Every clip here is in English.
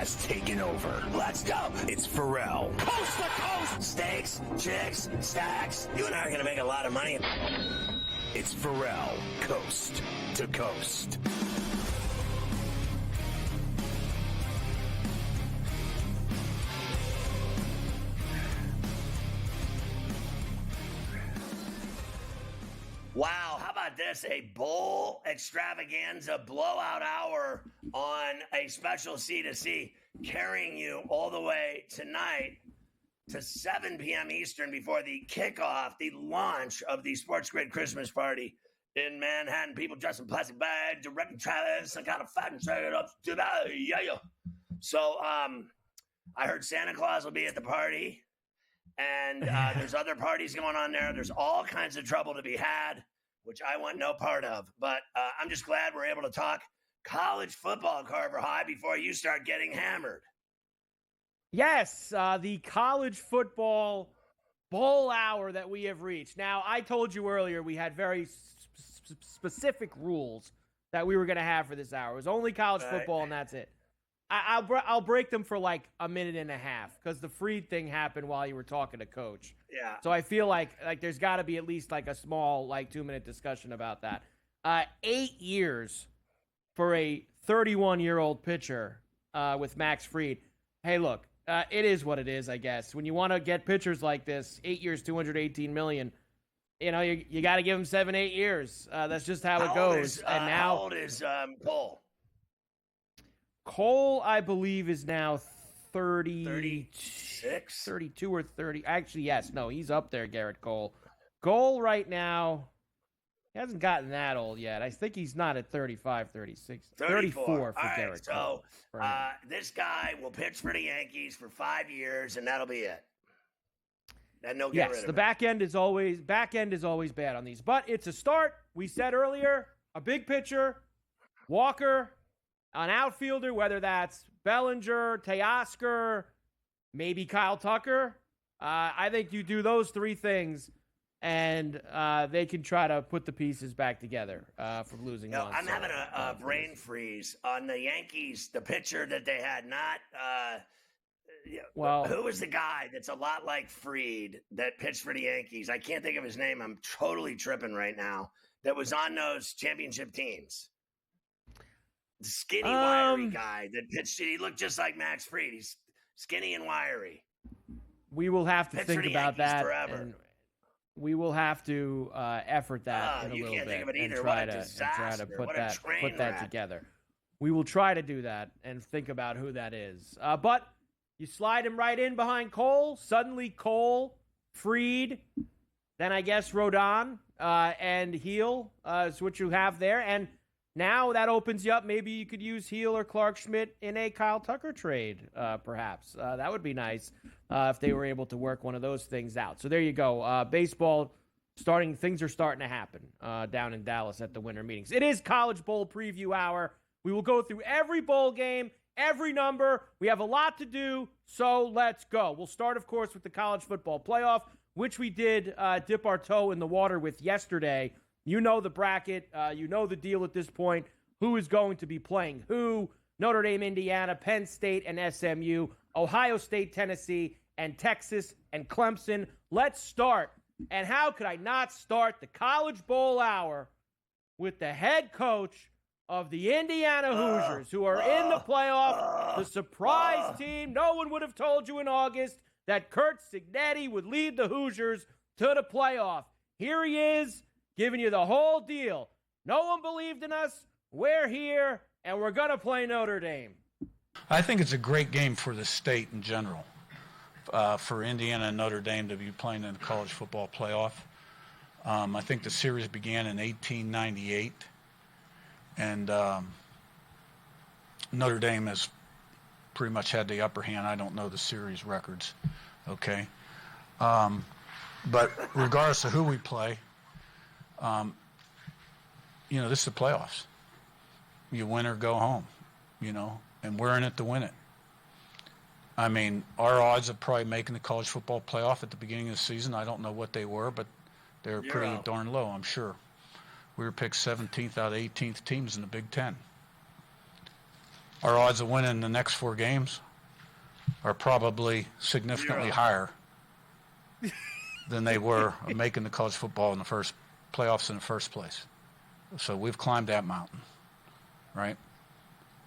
has taken over. Let's go. It's Ferrall. Coast to coast. Steaks, chicks, stacks. You and I are going to make a lot of money. It's Ferrall, coast to coast. Wow, how about this? A bowl extravaganza blowout hour on a special C2C, carrying you all the way tonight to 7 p.m. Eastern before the kickoff, the launch of the SportsGrid Christmas party in Manhattan. People dressed in plastic bags, directing Travis, some kind of fucking straight up today. Yeah. So I heard Santa Claus will be at the party. And there's other parties going on there. There's all kinds of trouble to be had, which I want no part of. But I'm just glad we're able to talk college football, Carver High, before you start getting hammered. Yes, the college football bowl hour that we have reached. Now, I told you earlier we had very specific rules that we were going to have for this hour. It was only college football, and that's it. I'll break them for like a minute and a half because the Freed thing happened while you were talking to Coach. Yeah. So I feel like there's got to be at least like a small 2-minute discussion about that. 8 years for a 31-year-old pitcher with Max Fried. Hey, look, it is what it is, I guess. When you want to get pitchers like this, 8 years, $218 million. You know, you got to give him 7-8 years. That's just how it goes. How old is Cole? Cole, I believe, is now 36? 32 or 30. Actually, yes. No, he's up there, Garrett Cole. Cole right now, he hasn't gotten that old yet. I think he's not at 35, 36. 34 for Garrett Cole. So this guy will pitch for the Yankees for 5 years, and that'll be it. And they'll get rid of the back end is always bad on these. But it's a start. We said earlier, a big pitcher, Walker, an outfielder, whether that's Bellinger, Teoscar, maybe Kyle Tucker. I think you do those three things, and they can try to put the pieces back together from losing one. I'm having a brain freeze on the Yankees. The pitcher that they had, who was the guy that's a lot like Fried that pitched for the Yankees? I can't think of his name. I'm totally tripping right now. That was on those championship teams. The skinny, wiry guy that pitched. He looked just like Max Fried. He's skinny and wiry. We will have to think about that. Forever. And we will have to effort that in a little bit and try to put that together. We will try to do that and think about who that is. But you slide him right in behind Cole. Suddenly Cole, Fried, then I guess Rodon and Heel is what you have there. And now that opens you up. Maybe you could use Heel or Clark Schmidt in a Kyle Tucker trade, perhaps. That would be nice if they were able to work one of those things out. So there you go. Baseball things are starting to happen down in Dallas at the winter meetings. It is College Bowl Preview Hour. We will go through every bowl game, every number. We have a lot to do, so let's go. We'll start, of course, with the college football playoff, which we did dip our toe in the water with yesterday. You know the bracket. You know the deal at this point. Who is going to be playing who? Notre Dame, Indiana, Penn State, and SMU, Ohio State, Tennessee, and Texas, and Clemson. Let's start. And how could I not start the College Bowl Hour with the head coach of the Indiana Hoosiers, who are in the playoff, the surprise team. No one would have told you in August that Kurt Cignetti would lead the Hoosiers to the playoff. Here he is, giving you the whole deal. No one believed in us. We're here, and we're going to play Notre Dame. I think it's a great game for the state in general, for Indiana and Notre Dame to be playing in the college football playoff. I think the series began in 1898, and Notre Dame has pretty much had the upper hand. I don't know the series records, okay? But regardless of who we play, this is the playoffs. You win or go home, and we're in it to win it. I mean, our odds of probably making the college football playoff at the beginning of the season, I don't know what they were, but they were pretty darn low, I'm sure. We were picked 17th out of 18th teams in the Big Ten. our odds of winning the next 4 games are probably significantly higher than they were making the college football in the first playoffs in the first place. So we've climbed that mountain, right?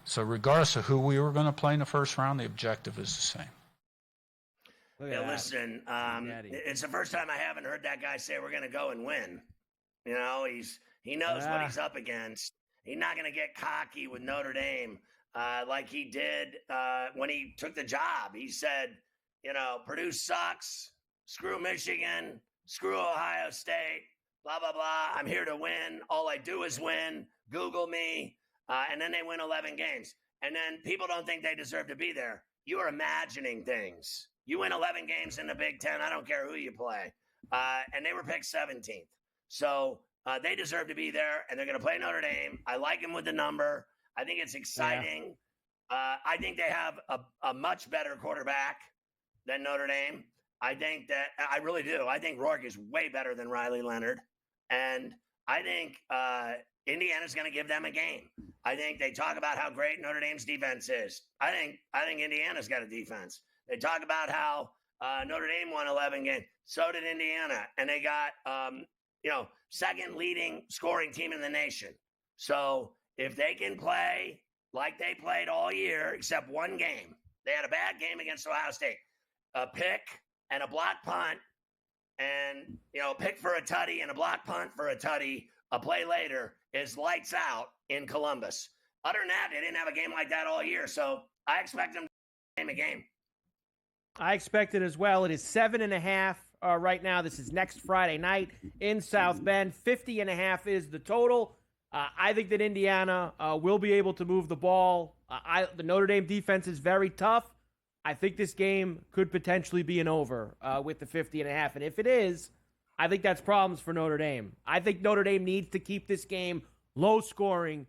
So regardless of who we were going to play in the first round, the objective is the same. Yeah, listen, it's the first time I haven't heard that guy say we're going to go and win. You know, he knows what he's up against. He's not going to get cocky with Notre Dame like he did when he took the job. He said, you know, Purdue sucks. Screw Michigan. Screw Ohio State. Blah, blah, blah. I'm here to win. All I do is win. Google me. And then they win 11 games. And then people don't think they deserve to be there. You are imagining things. You win 11 games in the Big Ten. I don't care who you play. And they were picked 17th. So they deserve to be there, and they're going to play Notre Dame. I like them with the number. I think it's exciting. Yeah. I think they have a much better quarterback than Notre Dame. I really do. I think Rourke is way better than Riley Leonard. And I think Indiana's going to give them a game. I think they talk about how great Notre Dame's defense is. I think Indiana's got a defense. They talk about how Notre Dame won 11 games. So did Indiana. And they got, second leading scoring team in the nation. So if they can play like they played all year, except one game, they had a bad game against Ohio State, a pick and a block punt, and, pick for a tutty and a block punt for a tutty, a play later is lights out in Columbus. Other than that, they didn't have a game like that all year. So I expect them to win a game. I expect it as well. It is 7.5 right now. This is next Friday night in South Bend. 50.5 is the total. I think that Indiana will be able to move the ball. The Notre Dame defense is very tough. I think this game could potentially be an over with the 50.5. And if it is, I think that's problems for Notre Dame. I think Notre Dame needs to keep this game low scoring,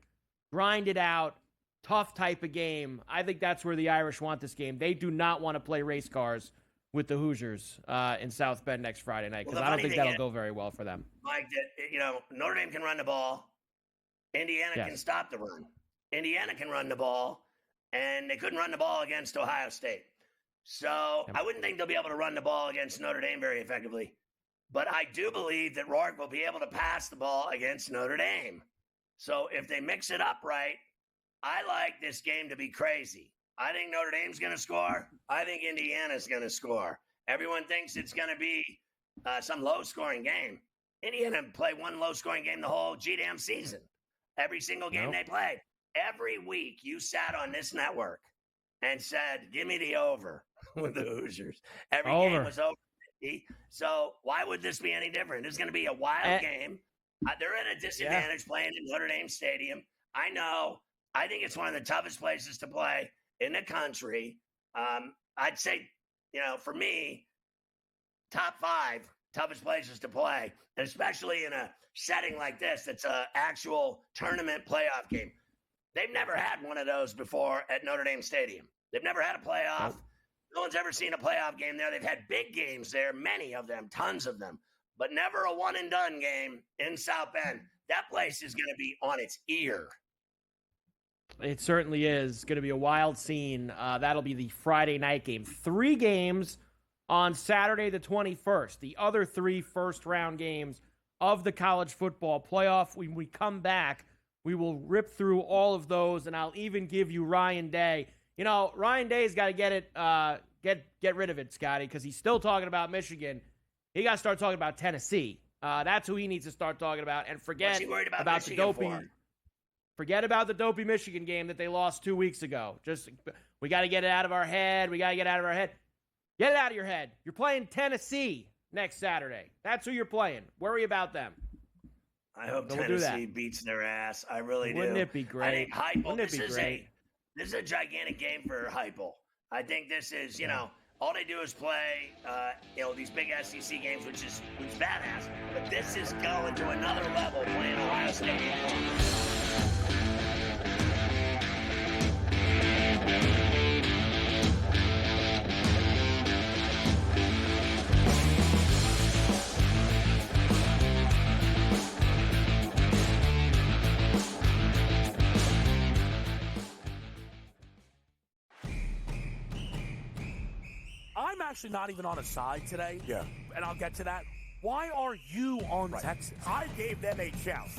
grind it out, tough type of game. I think that's where the Irish want this game. They do not want to play race cars with the Hoosiers in South Bend next Friday night because I don't think that'll go very well for them. Mike, Notre Dame can run the ball. Indiana can stop the run. Indiana can run the ball, and they couldn't run the ball against Ohio State. So I wouldn't think they'll be able to run the ball against Notre Dame very effectively. But I do believe that Rourke will be able to pass the ball against Notre Dame. So if they mix it up right, I like this game to be crazy. I think Notre Dame's going to score. I think Indiana's going to score. Everyone thinks it's going to be some low-scoring game. Indiana played one low-scoring game the whole G-damn season. Every single game they played. Every week you sat on this network and said, give me the over with the Hoosiers. Every game was over. So why would this be any different? It's going to be a wild game. They're at a disadvantage playing in Notre Dame Stadium. I know. I think it's one of the toughest places to play in the country. I'd say, for me, top 5 toughest places to play, and especially in a setting like this, that's an actual tournament playoff game. They've never had one of those before at Notre Dame Stadium. They've never had a playoff. No one's ever seen a playoff game there. They've had big games there, many of them, tons of them, but never a one-and-done game in South Bend. That place is going to be on its ear. It certainly is going to be a wild scene. That'll be the Friday night game. 3 games on Saturday the 21st. The other 3 first-round games of the college football playoff. When we come back, we will rip through all of those, and I'll even give you Ryan Day. Ryan Day's got to get rid of it, Scotty, because he's still talking about Michigan. He got to start talking about Tennessee. That's who he needs to start talking about, and forget about the dopey. Forget about the dopey Michigan game that they lost 2 weeks ago. We got to get it out of our head. Get it out of your head. You're playing Tennessee next Saturday. That's who you're playing. Worry about them. I hope Tennessee beats their ass. I really do. Wouldn't it be great? I think Heupel, this is a gigantic game for Heupel. I think this is, all they do is play, these big SEC games, which is badass. But this is going to another level playing Ohio State. I'm actually not even on a side today. Yeah. And I'll get to that. Why are you on Texas? I gave them a chance.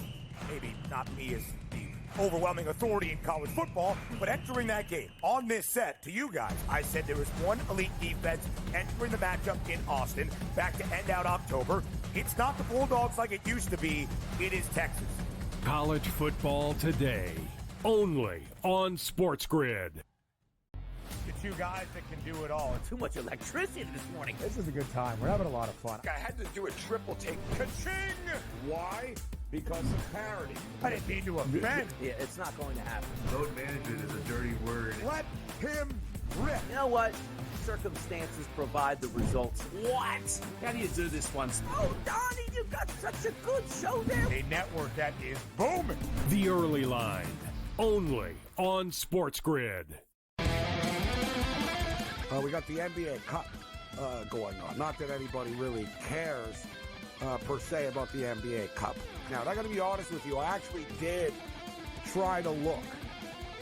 Maybe not me as the overwhelming authority in college football, but entering that game on this set to you guys, I said there was one elite defense entering the matchup in Austin back to end out October. It's not the Bulldogs like it used to be. It is Texas. College football today, only on SportsGrid. The two guys that can do it all. Too much electricity this morning. This is a good time. We're having a lot of fun. I had to do a triple take. Ka-ching! Why? Because of parity. I didn't mean to offend. Yeah, it's not going to happen. Load management is a dirty word. Let him rip. You know what? Circumstances provide the results. What? How do you do this once? Oh, Donnie, you got such a good show there. A network that is booming. The Early Line, only on SportsGrid. We got the NBA Cup going on. Not that anybody really cares per se about the NBA Cup. Now, I got to be honest with you. I actually did try to look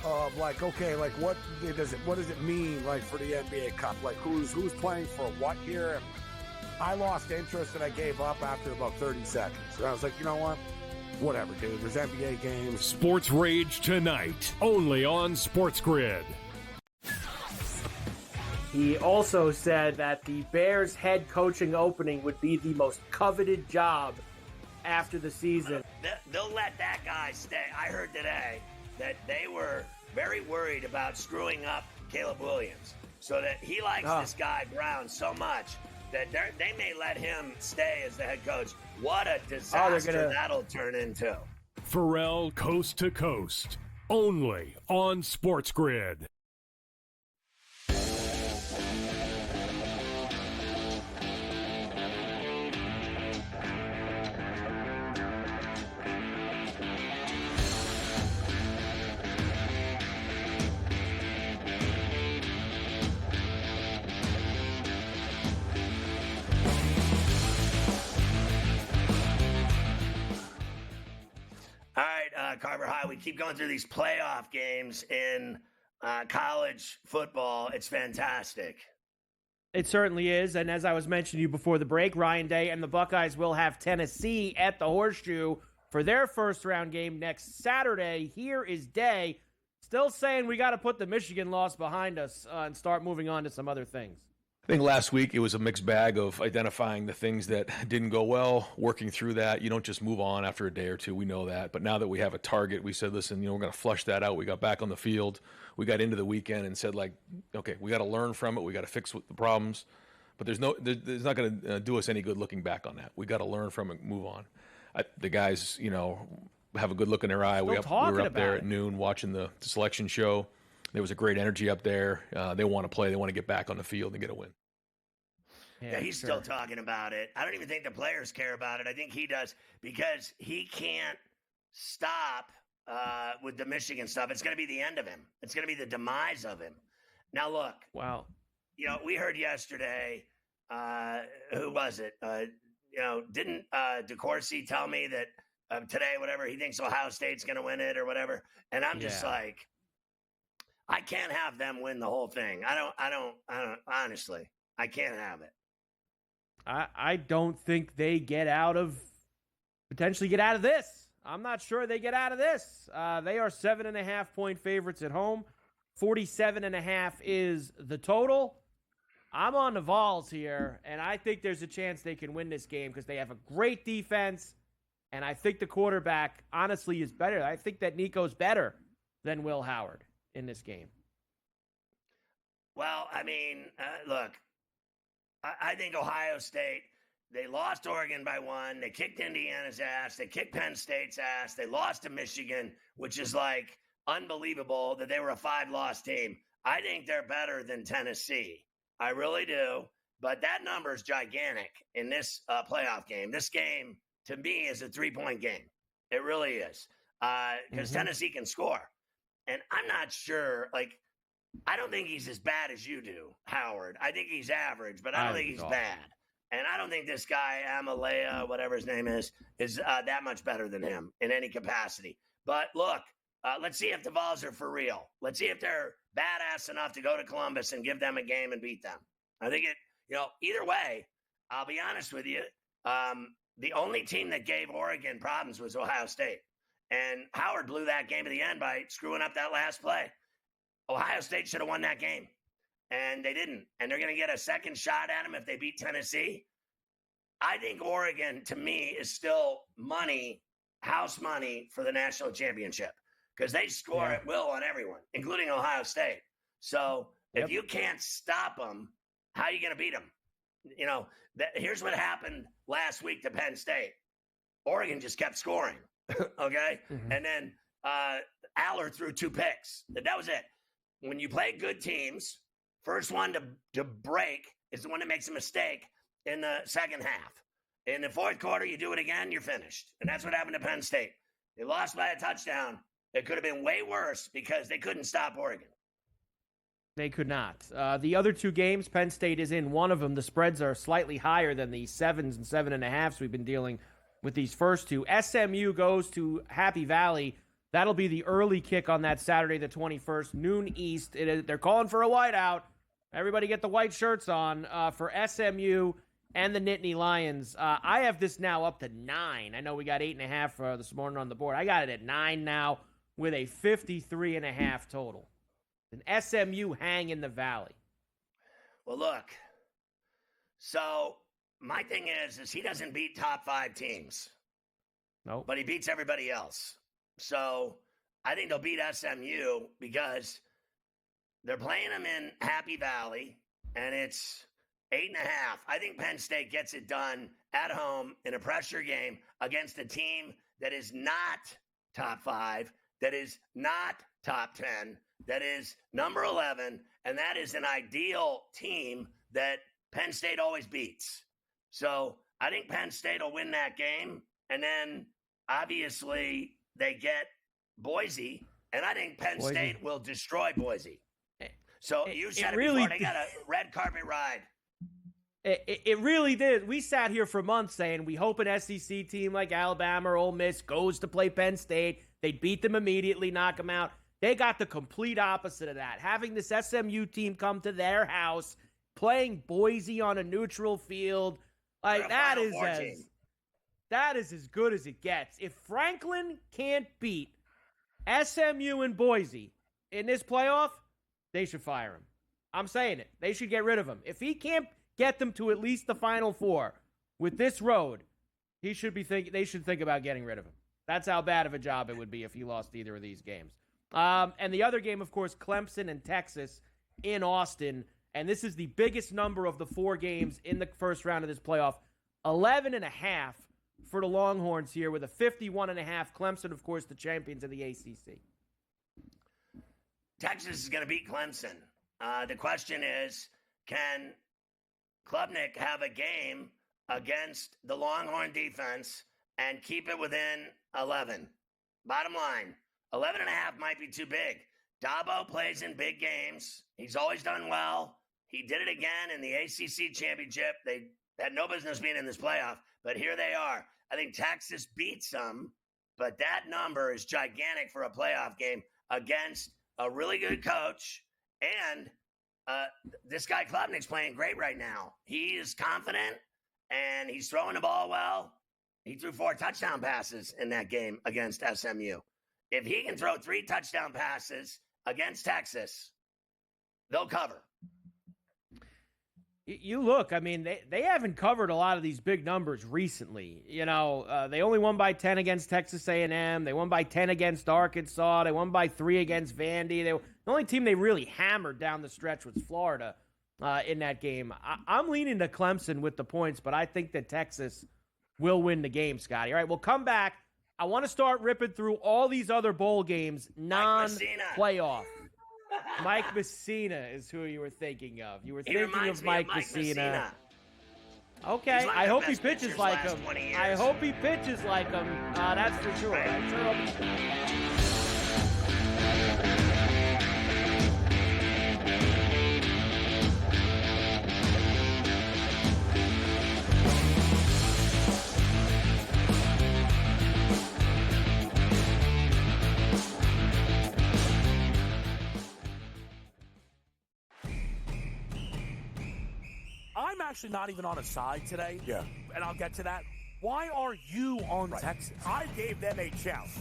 of like, okay, like what does it mean like for the NBA Cup? Like who's playing for what here? And I lost interest and I gave up after about 30 seconds. And I was like, you know what? Whatever, dude. There's NBA games. Sports Rage tonight, only on SportsGrid. He also said that the Bears head coaching opening would be the most coveted job after the season. They'll let that guy stay. I heard today that they were very worried about screwing up Caleb Williams, so that he likes this guy Brown so much that they may let him stay as the head coach. What a disaster that'll turn into. Ferrall Coast to Coast, only on SportsGrid. All right, Carver High, we keep going through these playoff games in college football. It's fantastic. It certainly is. And as I was mentioning to you before the break, Ryan Day and the Buckeyes will have Tennessee at the Horseshoe for their first-round game next Saturday. Here is Day still saying we got to put the Michigan loss behind us and start moving on to some other things. I think last week it was a mixed bag of identifying the things that didn't go well, working through that. You don't just move on after a day or two. We know that. But now that we have a target, we said, listen, we're going to flush that out. We got back on the field. We got into the weekend and said, like, okay, we got to learn from it. We got to fix the problems. But there's not going to do us any good looking back on that. We got to learn from it, move on. The guys, have a good look in their eye. We were up there at noon watching the selection show. There was a great energy up there. They want to play. They want to get back on the field and get a win. Yeah, he's still talking about it. I don't even think the players care about it. I think he does because he can't stop with the Michigan stuff. It's going to be the end of him. It's going to be the demise of him. Now, look. Wow. We heard yesterday, who was it? Didn't DeCourcy tell me that today, whatever, he thinks Ohio State's going to win it or whatever? And I'm just like, I can't have them win the whole thing. I don't, honestly, I can't have it. I don't think they potentially get out of this. I'm not sure they get out of this. They are 7.5-point favorites at home. 47.5 is the total. I'm on the Vols here, and I think there's a chance they can win this game because they have a great defense, and I think the quarterback, honestly, is better. I think that Nico's better than Will Howard in this game. Well, I mean, look, I think Ohio State, they lost Oregon by 1. They kicked Indiana's ass. They kicked Penn State's ass. They lost to Michigan, which is like unbelievable that they were a 5-loss team. I think they're better than Tennessee. I really do. But that number is gigantic in this playoff game. This game, to me, is a 3-point game. It really is. Because Tennessee can score. And I'm not sure, I don't think he's as bad as you do, Howard. I think he's average, but I don't think he's bad. And I don't think this guy, Amalea, whatever his name is that much better than him in any capacity. But look, let's see if the Vols are for real. Let's see if they're badass enough to go to Columbus and give them a game and beat them. I think either way, I'll be honest with you. The only team that gave Oregon problems was Ohio State. And Howard blew that game to the end by screwing up that last play. Ohio State should have won that game, and they didn't. And they're going to get a second shot at them if they beat Tennessee. I think Oregon, to me, is still money, house money for the national championship because they score at will on everyone, including Ohio State. So if you can't stop them, how are you going to beat them? Here's what happened last week to Penn State. Oregon just kept scoring, okay? Mm-hmm. And then Aller threw 2 picks. That was it. When you play good teams, first one to break is the one that makes a mistake in the second half. In the fourth quarter, you do it again, you're finished. And that's what happened to Penn State. They lost by a touchdown. It could have been way worse because they couldn't stop Oregon. They could not. The other 2 games, Penn State is in one of them. The spreads are slightly higher than the 7s and 7.5s we've been dealing with these first 2. SMU goes to Happy Valley. That'll be the early kick on that Saturday, the 21st, noon East. They're calling for a whiteout. Everybody get the white shirts on for SMU and the Nittany Lions. I have this now up to 9. I know we got 8.5 this morning on the board. I got it at 9 now with a 53.5 total. An SMU hang in the Valley. Well, look. So my thing is he doesn't beat top 5 teams. Nope. But he beats everybody else. So I think they'll beat SMU because they're playing them in Happy Valley, and it's 8.5. I think Penn State gets it done at home in a pressure game against a team that is not top 5, that is not top 10, that is number 11, and that is an ideal team that Penn State always beats. So I think Penn State will win that game, and then obviously they get Boise, and I think Penn State will destroy Boise. So you said it really before, they got a red carpet ride. It really did. We sat here for months saying we hope an SEC team like Alabama or Ole Miss goes to play Penn State. They'd beat them immediately, knock them out. They got the complete opposite of that. Having this SMU team come to their house, playing Boise on a neutral field, like that is as good as it gets. If Franklin can't beat SMU and Boise in this playoff, they should fire him. I'm saying it. They should get rid of him. If he can't get them to at least the Final Four with this road, they should think about getting rid of him. That's how bad of a job it would be if he lost either of these games. And the other game, of course, Clemson and Texas in Austin. And this is the biggest number of the 4 games in the first round of this playoff. 11.5 for the Longhorns here with a 51.5. Clemson, of course, the champions of the ACC. Texas is going to beat Clemson. The question is, can Klubnik have a game against the Longhorn defense and keep it within 11? Bottom line, 11.5 might be too big. Dabo plays in big games. He's always done well. He did it again in the ACC championship. They had no business being in this playoff, but here they are. I think Texas beats them, but that number is gigantic for a playoff game against a really good coach. And this guy Klubnik's playing great right now. He is confident, and he's throwing the ball well. He threw 4 touchdown passes in that game against SMU. If he can throw 3 touchdown passes against Texas, they'll cover. You look, I mean, they haven't covered a lot of these big numbers recently. You know, they only won by 10 against Texas A&M. They won by 10 against Arkansas. They won by 3 against Vandy. The only team they really hammered down the stretch was Florida in that game. I'm leaning to Clemson with the points, but I think that Texas will win the game, Scotty. All right, we'll come back. I want to start ripping through all these other bowl games, non-playoff. Mike Messina is who you were thinking of. You were thinking of Mike Messina. Okay, I hope he pitches like him. I hope he pitches like him. That's for sure. I'm actually not even on a side today. Yeah. And I'll get to that. Why are you on Texas? I gave them a chance.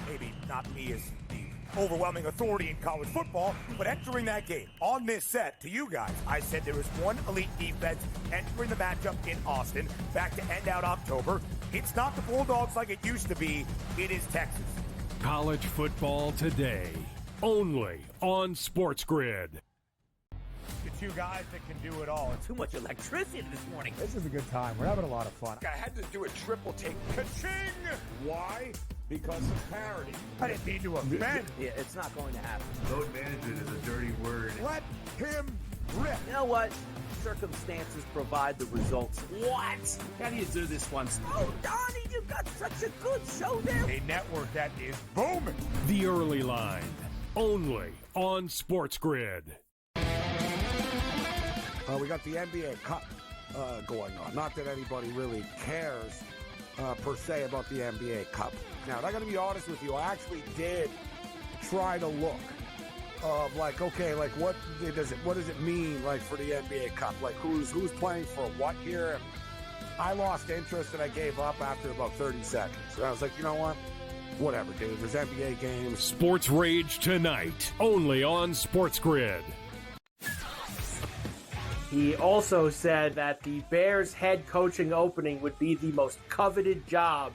Maybe not me as the overwhelming authority in college football, but entering that game on this set to you guys, I said there was one elite defense entering the matchup in Austin back to end out October. It's not the Bulldogs like it used to be. It is Texas. College football today, only on SportsGrid. The two guys that can do it all. Too much electricity this morning. This is a good time. We're having a lot of fun. I had to do a triple take. Ka-ching! Why? Because of parity. I didn't mean to offend. Yeah, it's not going to happen. Load management is a dirty word. Let him rip. You know what? Circumstances provide the results. What? How do you do this once? Oh, Donnie, you've got such a good show there. A network that is booming. The Early Line, only on SportsGrid. We got the NBA Cup going on. Not that anybody really cares per se about the NBA Cup. Now, I got to be honest with you. I actually did try to look of like, okay, like what does it mean like for the NBA Cup? Like who's playing for what here? And I lost interest and I gave up after about 30 seconds. And I was like, you know what? Whatever, dude. There's NBA games. Sports Rage tonight, only on SportsGrid. He also said that the Bears head coaching opening would be the most coveted job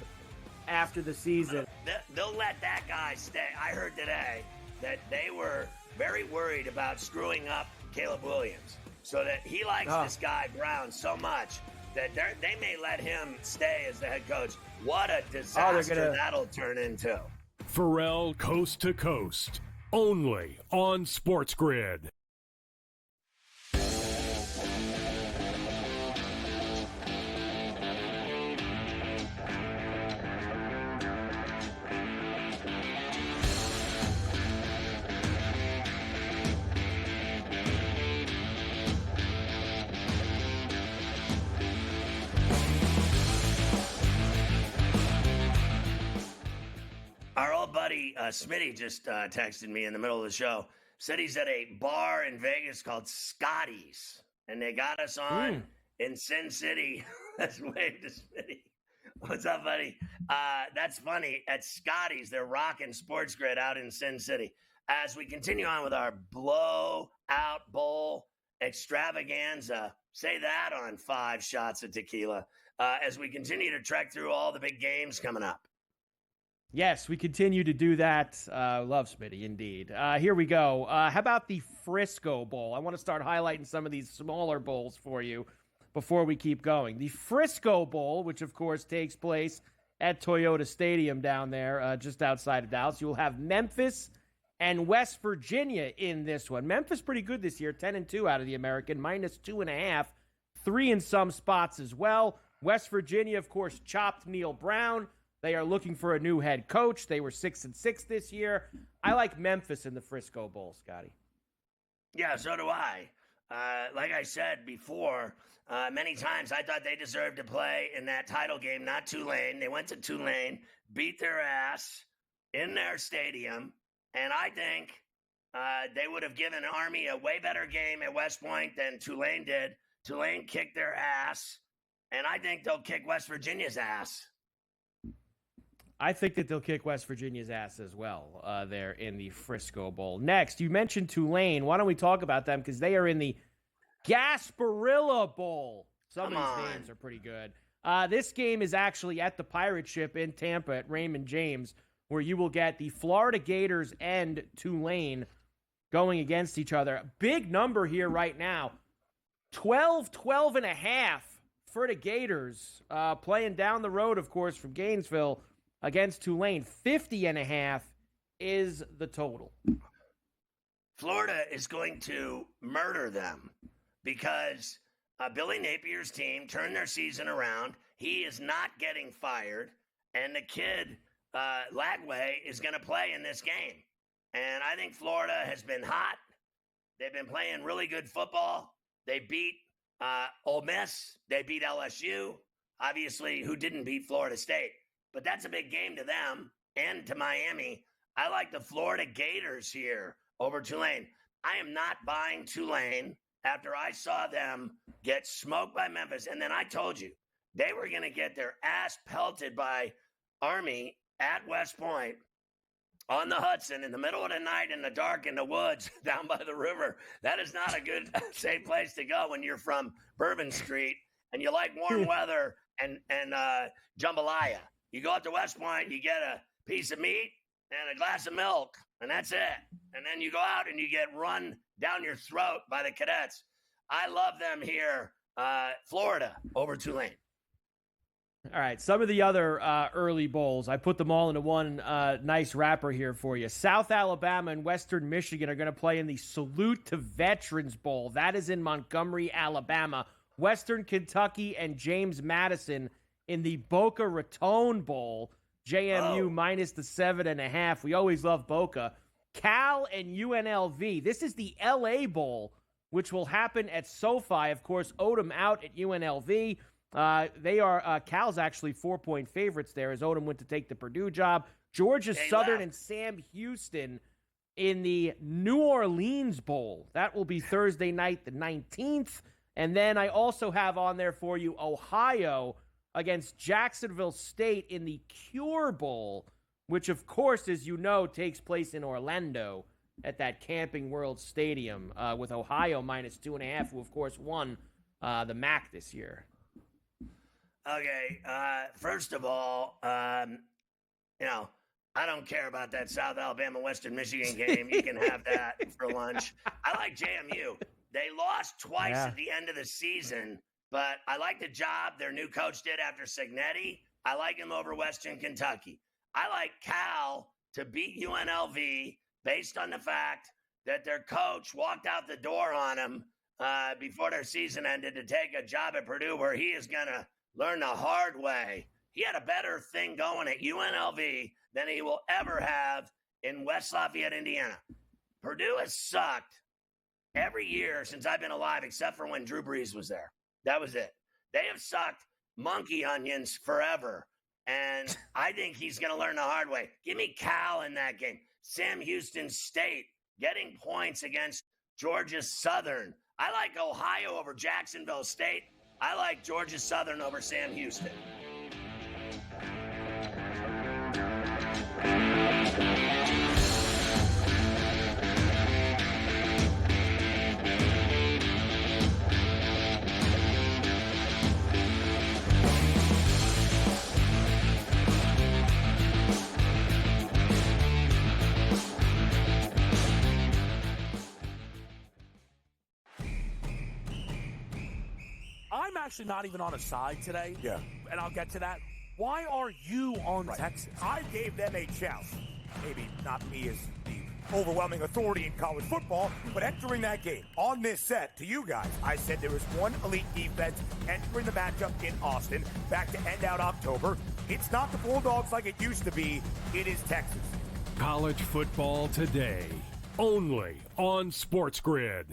after the season. They'll let that guy stay. I heard today that they were very worried about screwing up Caleb Williams, so that he likes this guy Brown so much that they may let him stay as the head coach. What a disaster that'll turn into. Ferrall Coast to Coast, only on SportsGrid. Our old buddy Smitty just texted me in the middle of the show. Said he's at a bar in Vegas called Scotty's, and they got us on in Sin City. Let's wave to Smitty. What's up, buddy? That's funny. At Scotty's, they're rocking SportsGrid out in Sin City. As we continue on with our blowout bowl extravaganza, say that on 5 shots of tequila, as we continue to trek through all the big games coming up. Yes, we continue to do that. Love Smitty, indeed. Here we go. How about the Frisco Bowl? I want to start highlighting some of these smaller bowls for you before we keep going. The Frisco Bowl, which of course takes place at Toyota Stadium down there, just outside of Dallas. You'll have Memphis and West Virginia in this one. Memphis pretty good this year, 10-2 out of the American, -2.5, 3 in some spots as well. West Virginia, of course, chopped Neil Brown. They are looking for a new head coach. They were 6-6 this year. I like Memphis in the Frisco Bowl, Scotty. Yeah, so do I. Like I said before, many times I thought they deserved to play in that title game, not Tulane. They went to Tulane, beat their ass in their stadium, and I think they would have given Army a way better game at West Point than Tulane did. Tulane kicked their ass, and I think they'll kick West Virginia's ass. I think that they'll kick West Virginia's ass as well there in the Frisco Bowl. Next, you mentioned Tulane. Why don't we talk about them? Because they are in the Gasparilla Bowl. Some of these names are pretty good. This game is actually at the Pirate Ship in Tampa at Raymond James, where you will get the Florida Gators and Tulane going against each other. Big number here right now. 12.5 for the Gators, playing down the road, of course, from Gainesville against Tulane. 50.5 is the total. Florida is going to murder them because Billy Napier's team turned their season around. He is not getting fired, and the kid, Lagway, is going to play in this game. And I think Florida has been hot. They've been playing really good football. They beat Ole Miss. They beat LSU, obviously, who didn't beat Florida State. But that's a big game to them and to Miami. I like the Florida Gators here over Tulane. I am not buying Tulane after I saw them get smoked by Memphis. And then I told you, they were going to get their ass pelted by Army at West Point on the Hudson in the middle of the night in the dark in the woods down by the river. That is not a good, safe place to go when you're from Bourbon Street and you like warm weather and jambalaya. You go out to West Point, you get a piece of meat and a glass of milk, and that's it. And then you go out and you get run down your throat by the cadets. I love them here, Florida over Tulane. All right, some of the other early bowls, I put them all into one nice wrapper here for you. South Alabama and Western Michigan are going to play in the Salute to Veterans Bowl. That is in Montgomery, Alabama. Western Kentucky and James Madison in the Boca Raton Bowl. JMU minus the 7.5. We always love Boca. Cal and UNLV. This is the LA Bowl, which will happen at SoFi. Of course, Odom out at UNLV. They are Cal's actually 4-point favorites there as Odom went to take the Purdue job. Georgia Southern and Sam Houston in the New Orleans Bowl. That will be Thursday night, the 19th. And then I also have on there for you Ohio against Jacksonville State in the Cure Bowl, which, of course, as you know, takes place in Orlando at that Camping World Stadium with Ohio minus 2.5, who, of course, won the MAC this year. Okay, first of all, you know, I don't care about that South Alabama-Western Michigan game. You can have that for lunch. I like JMU. They lost twice at the end of the season, but I like the job their new coach did after Signetti. I like him over Western Kentucky. I like Cal to beat UNLV based on the fact that their coach walked out the door on him before their season ended to take a job at Purdue where he is going to learn the hard way. He had a better thing going at UNLV than he will ever have in West Lafayette, Indiana. Purdue has sucked every year since I've been alive, except for when Drew Brees was there. That was it. They have sucked monkey onions forever. And I think he's going to learn the hard way. Give me Cal in that game. Sam Houston State getting points against Georgia Southern. I like Ohio over Jacksonville State. I like Georgia Southern over Sam Houston. I'm actually not even on a side today. Yeah. And I'll get to that. Why are you on Texas? I gave them a chance. Maybe not me as the overwhelming authority in college football, but entering that game on this set to you guys, I said there was one elite defense entering the matchup in Austin back to end out October. It's not the Bulldogs like it used to be. It is Texas. College football today, only on SportsGrid.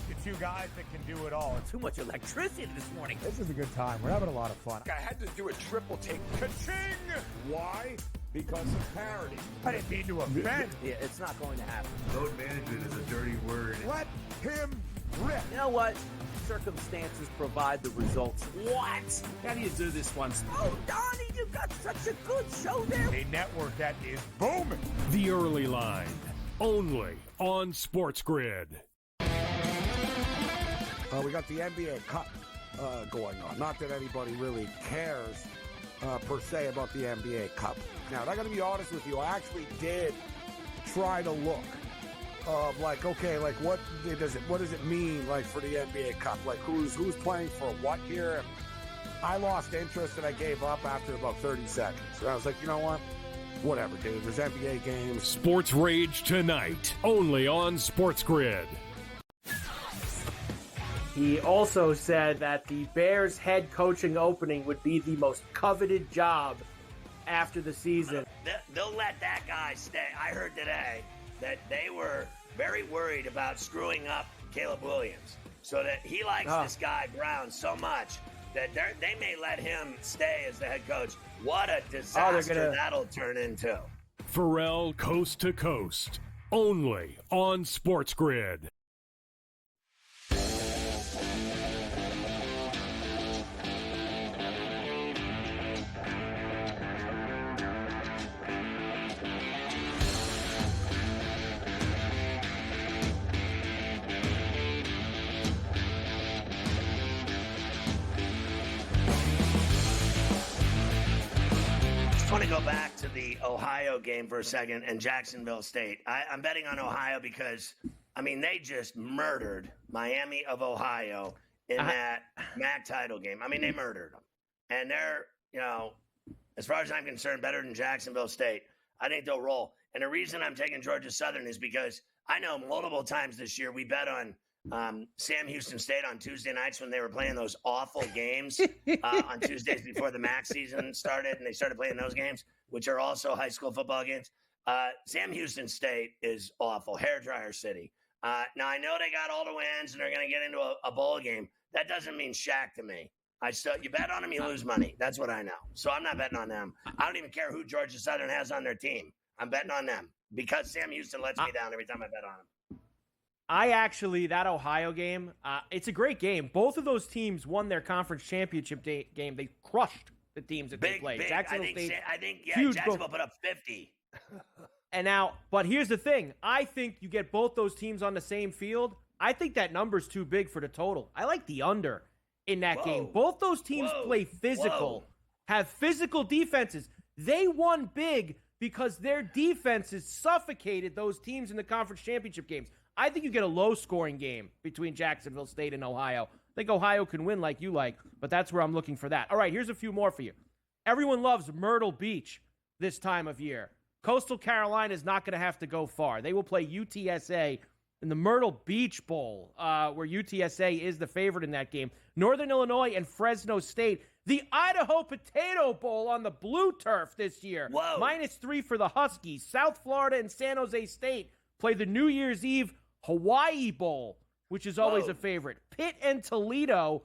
The two guys that can do it all. Too much electricity this morning. This is a good time. We're having a lot of fun. I had to do a triple take. Ka-ching! Why? Because of parity. I didn't mean to offend. Yeah, it's not going to happen. Load management is a dirty word. Let him rip. You know what? Circumstances provide the results. What? How do you do this one? Oh, Donnie, you got such a good show there. A network that is booming. The Early Line, only on SportsGrid. We got the NBA Cup going on. Not that anybody really cares per se about the NBA Cup. Now, I got to be honest with you. I actually did try to look of like, okay, like what does it mean like for the NBA Cup? Like who's playing for what here? And I lost interest and I gave up after about 30 seconds. And I was like, you know what? Whatever, dude. There's NBA games. Sports Rage tonight, only on SportsGrid. He also said that the Bears head coaching opening would be the most coveted job after the season. They'll let that guy stay. I heard today that they were very worried about screwing up Caleb Williams, so that he likes this guy Brown so much that they may let him stay as the head coach. What a disaster that'll turn into. Ferrall Coast to Coast, only on SportsGrid. want to go back to the Ohio game for a second and Jacksonville State. I'm betting on Ohio because, I mean, they just murdered Miami of Ohio in that MAC title game. I mean, they murdered them. And they're, as far as I'm concerned, better than Jacksonville State. I think they'll roll. And the reason I'm taking Georgia Southern is because I know multiple times this year we bet on Sam Houston State on Tuesday nights when they were playing those awful games on Tuesdays before the MAC season started, and they started playing those games, which are also high school football games. Sam Houston State is awful, hairdryer city. Now, I know they got all the wins and they're going to get into a bowl game. That doesn't mean shack to me. You bet on them, you lose money. That's what I know. So I'm not betting on them. I don't even care who Georgia Southern has on their team. I'm betting on them because Sam Houston lets me down every time I bet on them. That Ohio game, it's a great game. Both of those teams won their conference championship game. They crushed the teams that they played. Jacksonville State, Jacksonville put up 50. But here's the thing. I think you get both those teams on the same field. I think that number's too big for the total. I like the under in that game. Both those teams play physical, have physical defenses. They won big because their defenses suffocated those teams in the conference championship games. I think you get a low-scoring game between Jacksonville State and Ohio. I think Ohio can win like you like, but that's where I'm looking for that. All right, here's a few more for you. Everyone loves Myrtle Beach this time of year. Coastal Carolina is not going to have to go far. They will play UTSA in the Myrtle Beach Bowl, where UTSA is the favorite in that game. Northern Illinois and Fresno State. The Idaho Potato Bowl on the blue turf this year. -3 for the Huskies. South Florida and San Jose State play the New Year's Eve Hawaii Bowl, which is always a favorite. Pitt and Toledo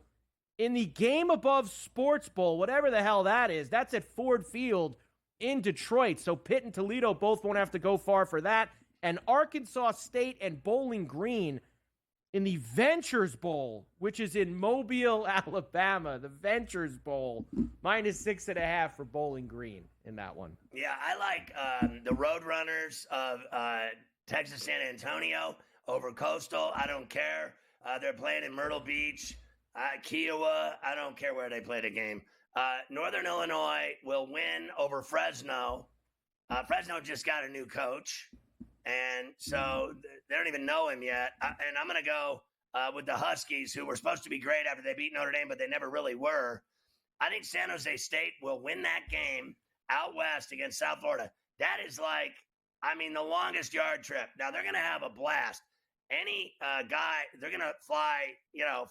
in the Game Above Sports Bowl, whatever the hell that is. That's at Ford Field in Detroit. So Pitt and Toledo both won't have to go far for that. And Arkansas State and Bowling Green in the Ventures Bowl, which is in Mobile, Alabama. The Ventures Bowl, -6.5 for Bowling Green in that one. Yeah, I like the Roadrunners of Texas San Antonio over Coastal. I don't care. They're playing in Myrtle Beach, Kiowa. I don't care where they play the game. Northern Illinois will win over Fresno. Fresno just got a new coach, and so they don't even know him yet. And I'm going to go with the Huskies, who were supposed to be great after they beat Notre Dame, but they never really were. I think San Jose State will win that game out west against South Florida. That is the longest yard trip. Now, they're going to have a blast. Any guy, they're going to fly,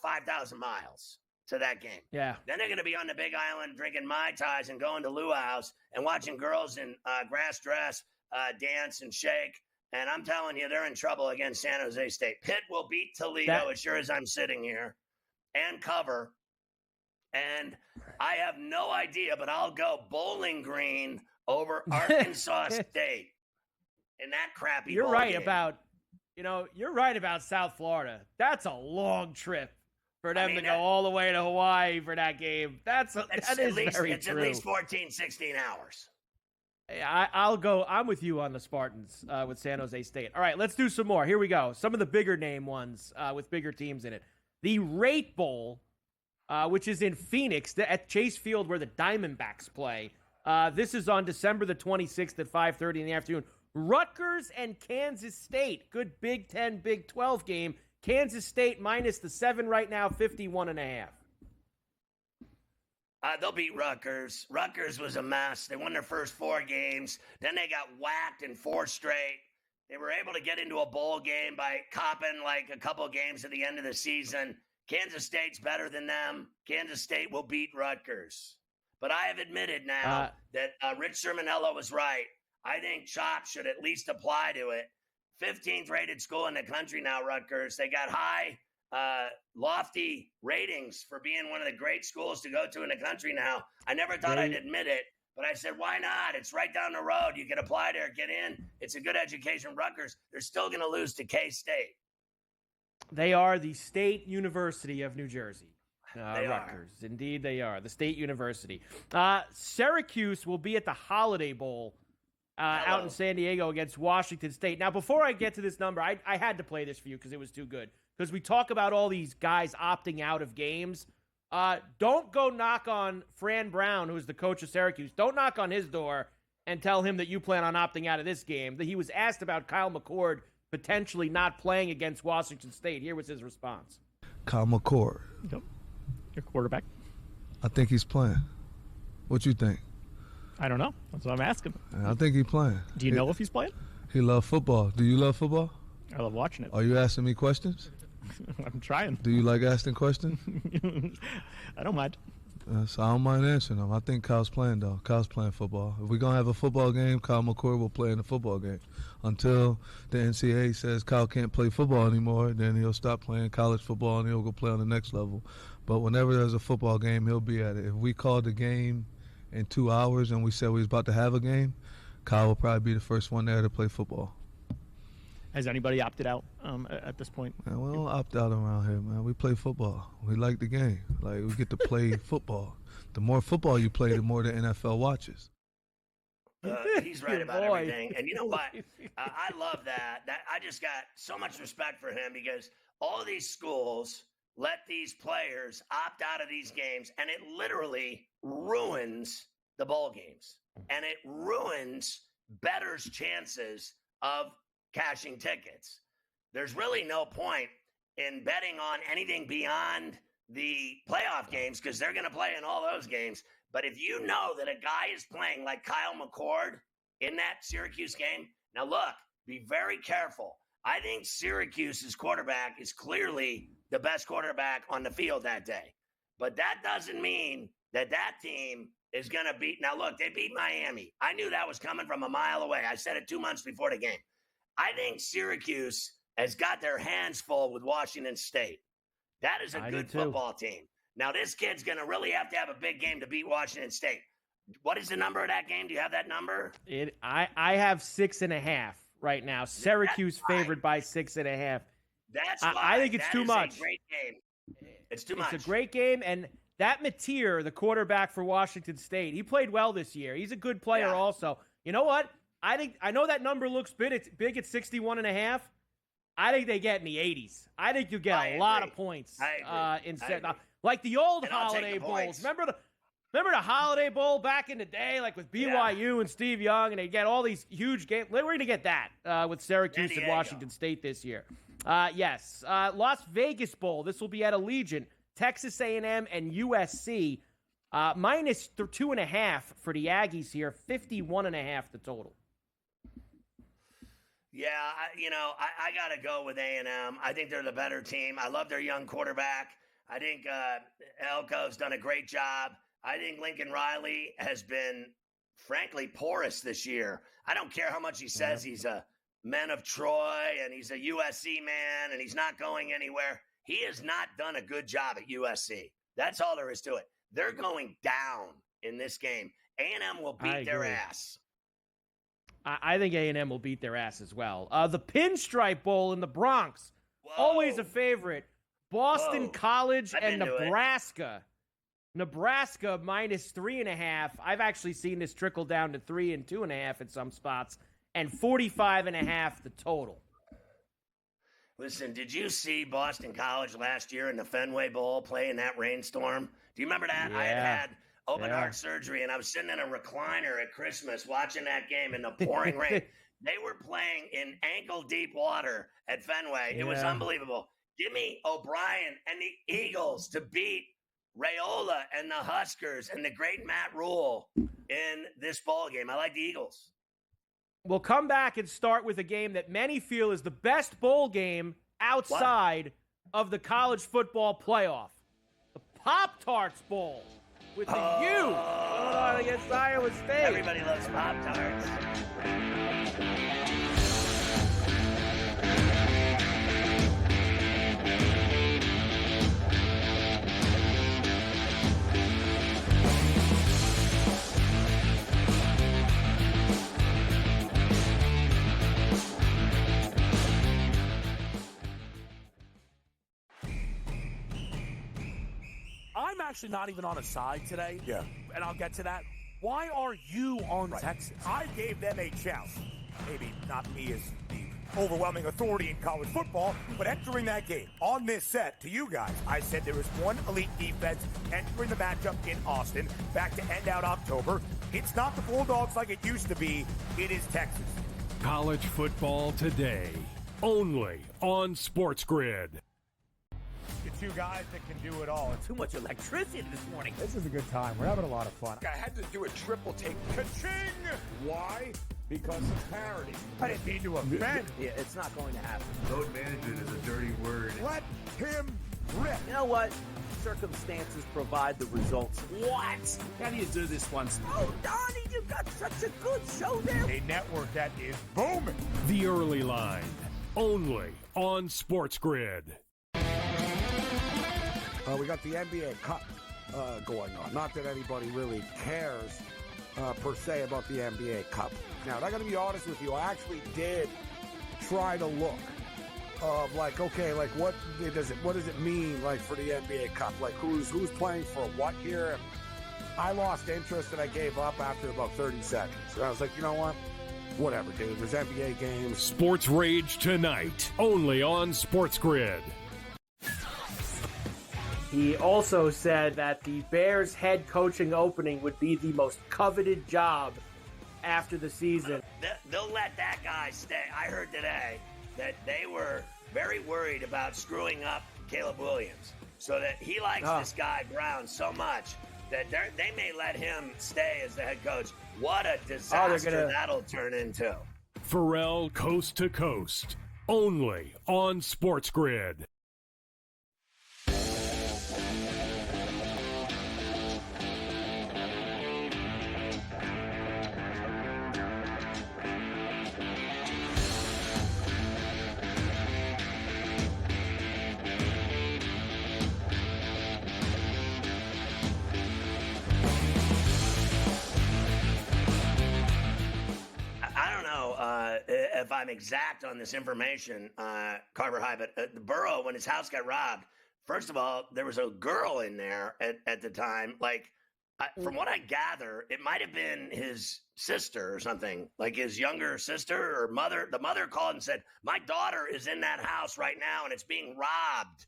5,000 miles to that game. Yeah. Then they're going to be on the Big Island drinking Mai Tais and going to luau's and watching girls in grass dress dance and shake. And I'm telling you, they're in trouble against San Jose State. Pitt will beat Toledo as sure as I'm sitting here and cover. And I have no idea, but I'll go Bowling Green over Arkansas State in that crappy You're bowl right game. You're right about South Florida. That's a long trip for them to go all the way to Hawaii for that game. That is very true. It's at least 14, 16 hours. I'll go. I'm with you on the Spartans with San Jose State. All right, let's do some more. Here we go. Some of the bigger name ones with bigger teams in it. The Rate Bowl, which is in Phoenix at Chase Field where the Diamondbacks play. This is on December the 26th at 5:30 in the afternoon. Rutgers and Kansas State. Good Big 10, Big 12 game. Kansas State -7 right now, 51.5. They'll beat Rutgers. Rutgers was a mess. They won their first 4 games. Then they got whacked in 4 straight. They were able to get into a bowl game by copping a couple games at the end of the season. Kansas State's better than them. Kansas State will beat Rutgers. But I have admitted now that Rich Sermonello was right. I think CHOP should at least apply to it. 15th rated school in the country now, Rutgers. They got high, lofty ratings for being one of the great schools to go to in the country now. I never thought I'd admit it, but I said, why not? It's right down the road. You can apply there, get in. It's a good education. Rutgers, they're still going to lose to K-State. They are the State University of New Jersey. They Rutgers. Are. Indeed, they are. The State University. Syracuse will be at the Holiday Bowl out in San Diego against Washington State. Now, before I get to this number, I had to play this for you because it was too good. Because we talk about all these guys opting out of games. Don't go knock on Fran Brown, who's the coach of Syracuse. Don't knock on his door and tell him that you plan on opting out of this game. That he was asked about Kyle McCord potentially not playing against Washington State. Here was his response. Kyle McCord. Yep. Your quarterback. I think he's playing. What you think? I don't know. That's what I'm asking. I think he's playing. Do you know if he's playing? He loves football. Do you love football? I love watching it. Are you asking me questions? I'm trying. Do you like asking questions? I don't mind. So I don't mind answering them. I think Kyle's playing, though. Kyle's playing football. If we're going to have a football game, Kyle McCord will play in the football game. Until the NCAA says Kyle can't play football anymore, then he'll stop playing college football and he'll go play on the next level. But whenever there's a football game, he'll be at it. If we called the game in 2 hours and we said we was about to have a game, Kyle will probably be the first one there to play football. Has anybody opted out at this point? Man, we don't opt out around here, man. We play football. We like the game. Like, we get to play football. The more football you play, the more the NFL watches. He's right about everything. And you know what? I love that. I just got so much respect for him because all these schools let these players opt out of these games, and it literally ruins the bowl games. And it ruins bettors' chances of cashing tickets. There's really no point in betting on anything beyond the playoff games because they're going to play in all those games. But if you know that a guy is playing like Kyle McCord in that Syracuse game, now look, be very careful. I think Syracuse's quarterback is clearly the best quarterback on the field that day. But that doesn't mean that that team is going to beat. Now, look, they beat Miami. I knew that was coming from a mile away. I said it 2 months before the game. I think Syracuse has got their hands full with Washington State. That is a good football team. Now, this kid's going to really have to have a big game to beat Washington State. What is the number of that game? Do you have that number? I have 6.5 right now. Syracuse favored by 6.5. That's why. I think it's too much. A great game. It's too much. It's a great game, and that Mateer, the quarterback for Washington State, he played well this year. He's a good player also. You know what? I know that number looks big. It's big at 61.5. I think they get in the 80s. I think you get a lot of points instead. Like the old Holiday Bowls. Remember the Holiday Bowl back in the day, like with BYU and Steve Young, and they get all these huge games. We're going to get that with Syracuse and Washington State this year. Yes. Las Vegas Bowl. This will be at Allegiant. Texas A&M and USC. Minus 2.5 for the Aggies here. 51.5 the total. Yeah, I got to go with A&M. I think they're the better team. I love their young quarterback. I think Elko's done a great job. I think Lincoln Riley has been, frankly, porous this year. I don't care how much he says he's a man of Troy and he's a USC man and he's not going anywhere. He has not done a good job at USC. That's all there is to it. They're going down in this game. A&M will beat their ass. I think A&M will beat their ass as well. The Pinstripe Bowl in the Bronx. Always a favorite. Boston College and Nebraska. Nebraska minus 3.5. I've actually seen this trickle down to 3 and 2.5 in some spots. And 45.5 the total. Listen, did you see Boston College last year in the Fenway Bowl play in that rainstorm? Do you remember that? Yeah. I had open heart surgery, and I was sitting in a recliner at Christmas watching that game in the pouring rain. They were playing in ankle-deep water at Fenway. It was unbelievable. Jimmy O'Brien and the Eagles to beat Raiola and the Huskers and the great Matt Rule in this ball game. I like the Eagles. We'll come back and start with a game that many feel is the best bowl game outside of the college football playoff. The Pop-Tarts Bowl with the U going on against Iowa State. Everybody loves Pop-Tarts. I'm actually not even on a side today. Yeah. And I'll get to that. Why are you on Texas? I gave them a chance. Maybe not me as the overwhelming authority in college football, but entering that game on this set to you guys, I said there was one elite defense entering the matchup in Austin back to end out October. It's not the Bulldogs like it used to be. It is Texas. College football today, only on SportsGrid. The two guys that can do it all. Too much electricity this morning. This is a good time. We're having a lot of fun. I had to do a triple take. Ka-ching! Why? Because of parity. I didn't mean to offend. Yeah, it's not going to happen. Load management is a dirty word. Let him rip. You know what? Circumstances provide the results. What? How do you do this one? Oh, Donnie, you got such a good show there. A network that is booming. The Early Line, only on SportsGrid. We got the NBA Cup going on. Not that anybody really cares per se about the NBA Cup. Now, I got to be honest with you. I actually did try to look of like, okay, like what does it mean like for the NBA Cup? Like who's playing for what here? And I lost interest and I gave up after about 30 seconds. And I was like, you know what? Whatever, dude. There's NBA games. Sports Rage tonight, only on SportsGrid. He also said that the Bears head coaching opening would be the most coveted job after the season. They'll let that guy stay. I heard today that they were very worried about screwing up Caleb Williams, so that he likes this guy Brown so much that they may let him stay as the head coach. What a disaster that'll turn into. Ferrall Coast to Coast, only on SportsGrid. If I'm exact on this information, Carver High, but the Burrow, when his house got robbed, first of all, there was a girl in there at the time. Like, from what I gather, it might have been his sister or something, like his younger sister or mother. The mother called and said, my daughter is in that house right now and it's being robbed.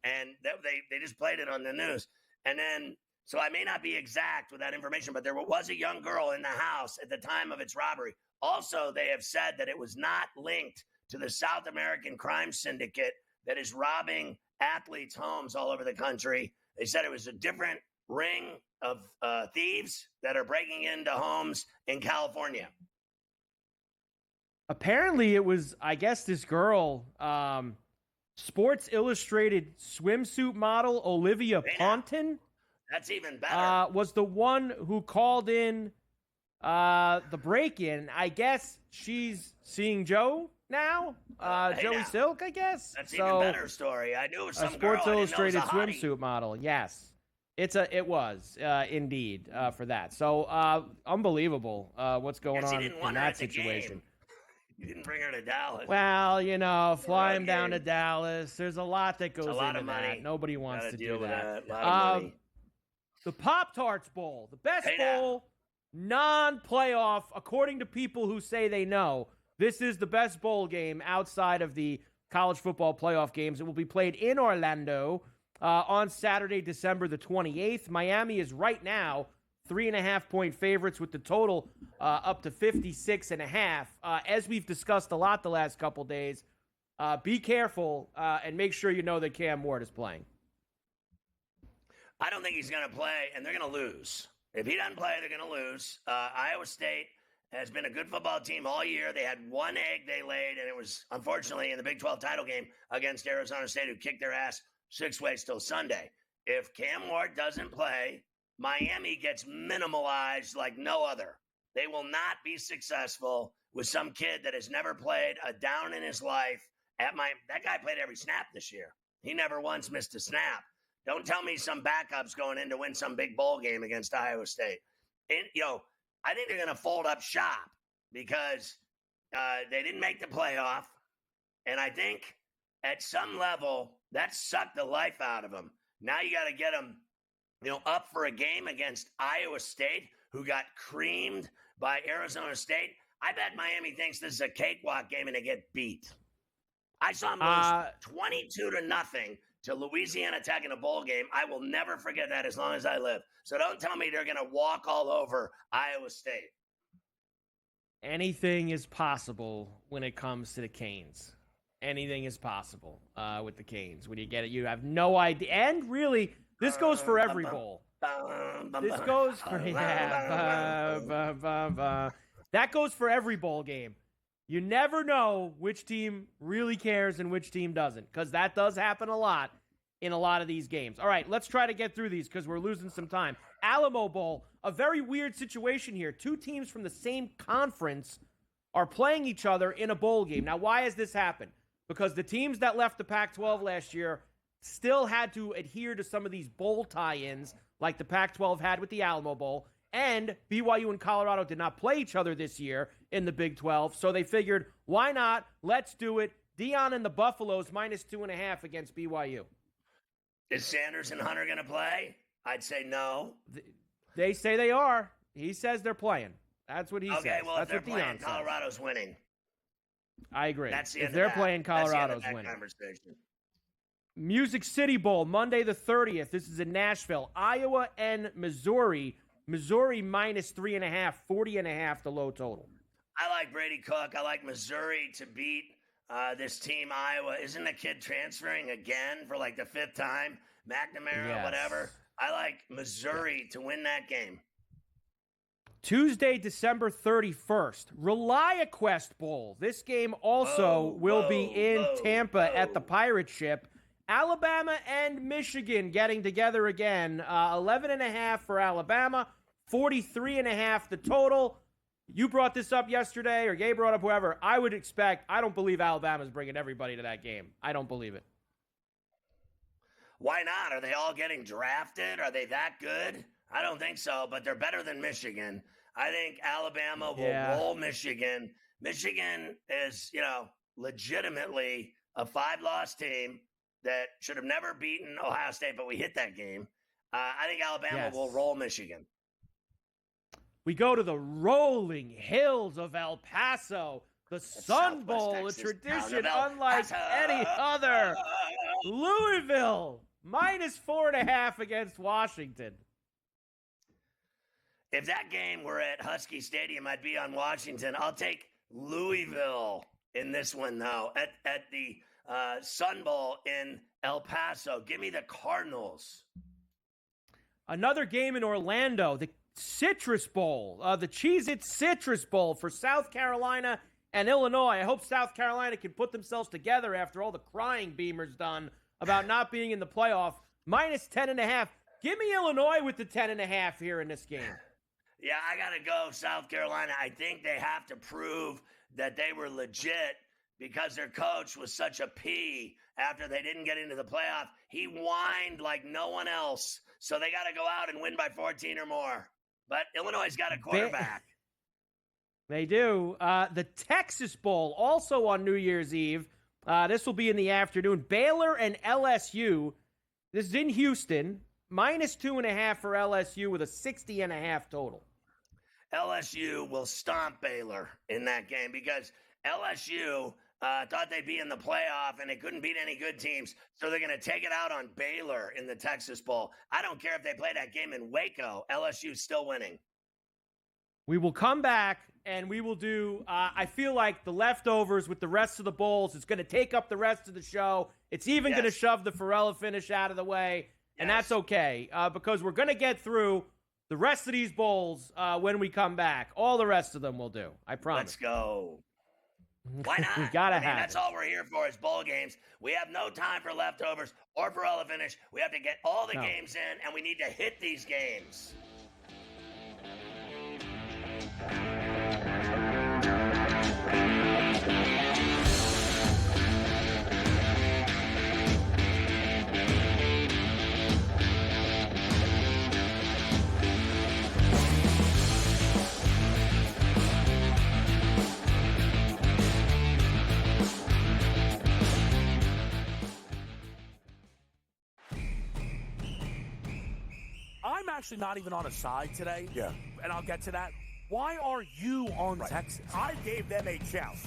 And they just played it on the news. And then, so I may not be exact with that information, but there was a young girl in the house at the time of its robbery. Also, they have said that it was not linked to the South American crime syndicate that is robbing athletes' homes all over the country. They said it was a different ring of thieves that are breaking into homes in California. Apparently, it was, I guess, this girl, Sports Illustrated swimsuit model Olivia Ponton. That's even better. Was the one who called in the break-in. I guess she's seeing Joe now. Joey Silk, I guess. That's even better story. I knew it was some Sports girl. Illustrated swimsuit model. Yes, it was indeed for that. So unbelievable. What's going on in that situation? You didn't bring her to Dallas. Well, fly him down to Dallas. There's a lot that goes into that. Nobody wants to do that. A lot of money. The Pop-Tarts Bowl, the best bowl. Non-playoff, according to people who say they know, this is the best bowl game outside of the college football playoff games. It will be played in Orlando on Saturday, December the 28th. Miami is right now 3.5-point favorites with the total up to 56.5. As we've discussed a lot the last couple days, be careful and make sure you know that Cam Ward is playing. I don't think he's going to play, and they're going to lose. If he doesn't play, they're going to lose. Iowa State has been a good football team all year. They had one egg they laid, and it was, unfortunately, in the Big 12 title game against Arizona State, who kicked their ass 6 ways till Sunday. If Cam Ward doesn't play, Miami gets minimalized like no other. They will not be successful with some kid that has never played a down in his life. That guy played every snap this year. He never once missed a snap. Don't tell me some backups going in to win some big bowl game against Iowa State. I think they're going to fold up shop because they didn't make the playoff. And I think at some level that sucked the life out of them. Now you got to get them, up for a game against Iowa State, who got creamed by Arizona State. I bet Miami thinks this is a cakewalk game and they get beat. I saw them lose 22-0 to Louisiana Tech in a bowl game. I will never forget that as long as I live. So don't tell me they're going to walk all over Iowa State. Anything is possible when it comes to the Canes. Anything is possible with the Canes. When you get it, you have no idea. And really, this goes for every bowl. This goes for that goes for every bowl game. You never know which team really cares and which team doesn't, because that does happen a lot in a lot of these games. All right, let's try to get through these because we're losing some time. Alamo Bowl, a very weird situation here. Two teams from the same conference are playing each other in a bowl game. Now, why has this happened? Because the teams that left the Pac-12 last year still had to adhere to some of these bowl tie-ins like the Pac-12 had with the Alamo Bowl, and BYU and Colorado did not play each other this year in the Big 12, so they figured, why not? Let's do it. Deion and the Buffaloes -2.5 against BYU. Is Sanders and Hunter going to play? I'd say no. They say they are. He says they're playing. That's what he says. Okay, well, that's if they're what playing, Deion Colorado's says. winning. I agree. That's the if end they're of that. playing, Colorado's That's the end of that winning. Conversation. Music City Bowl, Monday the 30th. This is in Nashville. Iowa and Missouri. Missouri -3.5, 40.5 the low total. I like Brady Cook. I like Missouri to beat this team, Iowa. Isn't the kid transferring again for like the 5th time? McNamara, whatever. I like Missouri to win that game. Tuesday, December 31st, ReliaQuest Bowl. This game also will be in Tampa at the Pirate Ship. Alabama and Michigan getting together again. 11.5 for Alabama, 43.5 the total. You brought this up yesterday, or Gabe brought up whoever. I don't believe Alabama's bringing everybody to that game. I don't believe it. Why not? Are they all getting drafted? Are they that good? I don't think so, but they're better than Michigan. I think Alabama will roll Michigan. Michigan is, legitimately a 5-loss team that should have never beaten Ohio State, but we hit that game. I think Alabama will roll Michigan. We go to the rolling hills of El Paso. The Sun Bowl, a tradition unlike any other. Louisville, -4.5 against Washington. If that game were at Husky Stadium, I'd be on Washington. I'll take Louisville in this one, though, at the Sun Bowl in El Paso. Give me the Cardinals. Another game in Orlando, the Citrus Bowl, the Cheez-It Citrus Bowl for South Carolina and Illinois. I hope South Carolina can put themselves together after all the crying Beamer's done about not being in the playoff. -10.5. Give me Illinois with the 10.5 here in this game. Yeah, I got to go South Carolina. I think they have to prove that they were legit because their coach was such a P after they didn't get into the playoff. He whined like no one else. So they got to go out and win by 14 or more. But Illinois' got a quarterback. They do. The Texas Bowl, also on New Year's Eve. This will be in the afternoon. Baylor and LSU. This is in Houston. -2.5 for LSU with a 60.5 total. LSU will stomp Baylor in that game because LSU thought they'd be in the playoff and they couldn't beat any good teams. So they're going to take it out on Baylor in the Texas Bowl. I don't care if they play that game in Waco. LSU's still winning. We will come back and we will do, I feel like the leftovers with the rest of the bowls is going to take up the rest of the show. It's even going to shove the Ferrall finish out of the way. And that's okay because we're going to get through the rest of these bowls when we come back. All the rest of them we'll do. I promise. Let's go. Why not? We gotta have that's all we're here for is bowl games. We have no time for leftovers or Ferrall finish. We have to get all the games in, and we need to hit these games. I'm actually not even on a side today. Yeah. And I'll get to that. Why are you on Texas? I gave them a chance.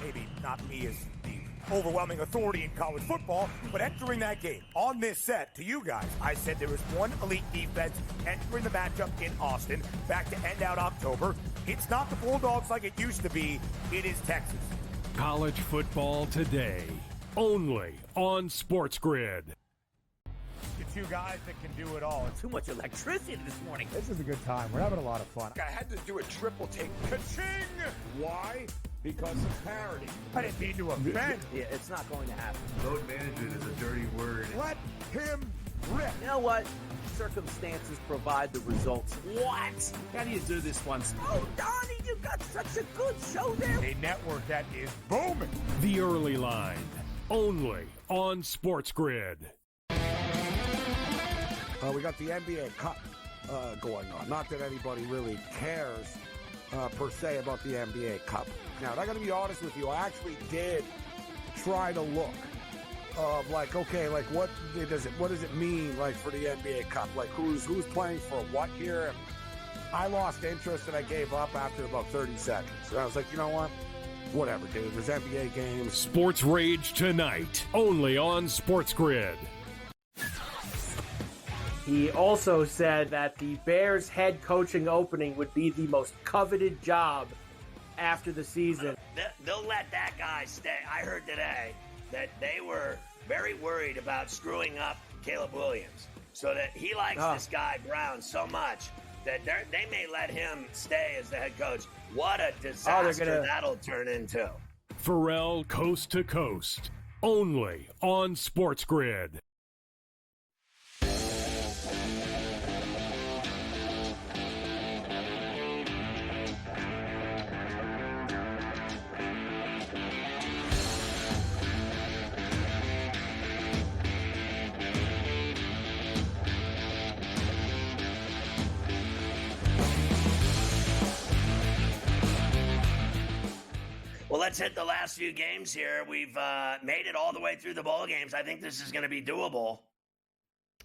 Maybe not me as the overwhelming authority in college football, but entering that game on this set, to you guys, I said there was one elite defense entering the matchup in Austin back to end out October. It's not the Bulldogs like it used to be. It is Texas. College football today, only on SportsGrid. The two guys that can do it all. Too much electricity this morning. This is a good time. We're having a lot of fun. I had to do a triple take. Ka-ching! Why? Because of parity. I didn't mean to offend. Yeah, it's not going to happen. Load management is a dirty word. Let him rip. You know what? Circumstances provide the results. What? How do you do this once? Oh, Donnie, you got such a good show there. A network that is booming. The Early Line, only on SportsGrid. We got the NBA Cup going on. Not that anybody really cares per se about the NBA Cup. Now, I got to be honest with you. I actually did try to look of what does it mean like for the NBA Cup? Like who's playing for what here? And I lost interest and I gave up after about 30 seconds. And I was like, you know what? Whatever, dude. There's NBA games. Sports Rage tonight, only on SportsGrid. He also said that the Bears head coaching opening would be the most coveted job after the season. They'll let that guy stay. I heard today that they were very worried about screwing up Caleb Williams, so that he likes this guy Brown so much that they may let him stay as the head coach. What a disaster that'll turn into. Ferrall Coast to Coast, only on SportsGrid. Well, let's hit the last few games here. We've made it all the way through the bowl games. I think this is going to be doable.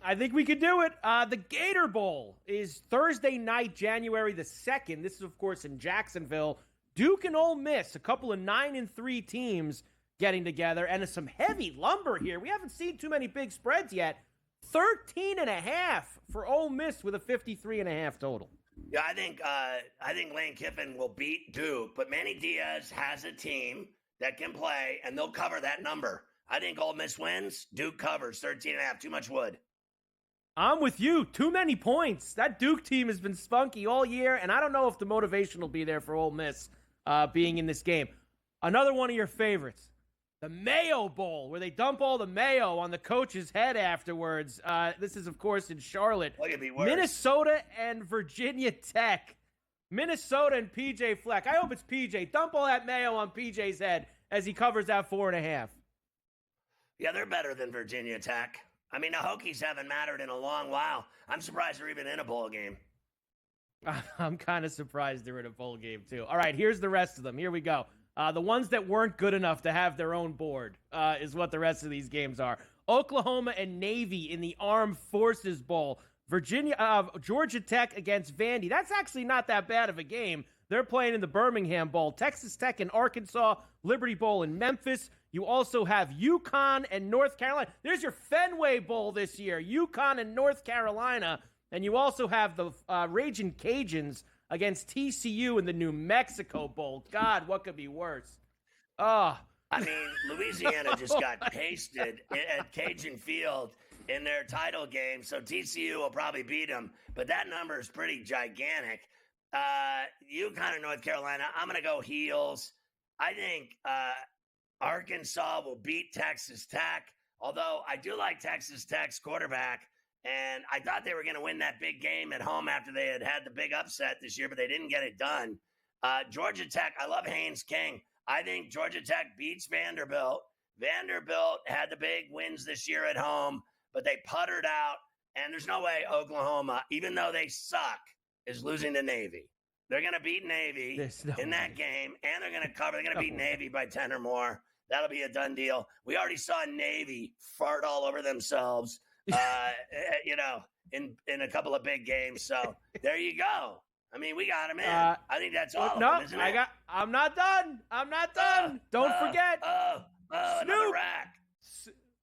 I think we could do it. The Gator Bowl is Thursday night, January the 2nd. This is, of course, in Jacksonville. Duke and Ole Miss, a couple of 9-3 teams getting together, and some heavy lumber here. We haven't seen too many big spreads yet. 13.5 for Ole Miss with a 53.5 total. Yeah, I think Lane Kiffin will beat Duke, but Manny Diaz has a team that can play, and they'll cover that number. I think Ole Miss wins. Duke covers 13.5. Too much wood. I'm with you. Too many points. That Duke team has been spunky all year, and I don't know if the motivation will be there for Ole Miss being in this game. Another one of your favorites, the Mayo Bowl, where they dump all the mayo on the coach's head afterwards. This is, of course, in Charlotte. What could be worse? Minnesota and Virginia Tech. Minnesota and PJ Fleck. I hope it's PJ. Dump all that mayo on PJ's head as he covers that 4.5. Yeah, they're better than Virginia Tech. I mean, the Hokies haven't mattered in a long while. I'm surprised they're even in a bowl game. I'm kind of surprised they're in a bowl game, too. All right, here's the rest of them. Here we go. The ones that weren't good enough to have their own board is what the rest of these games are. Oklahoma and Navy in the Armed Forces Bowl. Georgia Tech against Vandy. That's actually not that bad of a game. They're playing in the Birmingham Bowl. Texas Tech and Arkansas. Liberty Bowl in Memphis. You also have UConn and North Carolina. There's your Fenway Bowl this year. UConn and North Carolina. And you also have the Ragin' Cajuns against TCU in the New Mexico Bowl. God, what could be worse? I mean, Louisiana just got pasted at Cajun Field in their title game, so TCU will probably beat them. But that number is pretty gigantic. UConn and North Carolina, I'm going to go heels. I think Arkansas will beat Texas Tech, although I do like Texas Tech's quarterback. And I thought they were going to win that big game at home after they had the big upset this year, but they didn't get it done. Georgia Tech, I love Haynes King. I think Georgia Tech beats Vanderbilt. Vanderbilt had the big wins this year at home, but they puttered out. And there's no way Oklahoma, even though they suck, is losing to Navy. They're going to beat Navy in that game, and they're going to cover. They're going to beat Navy by 10 or more. That'll be a done deal. We already saw Navy fart all over themselves. In a couple of big games. So there you go. I mean, we got him in. I think that's all of them, isn't it? I'm not done. Don't forget. another rack.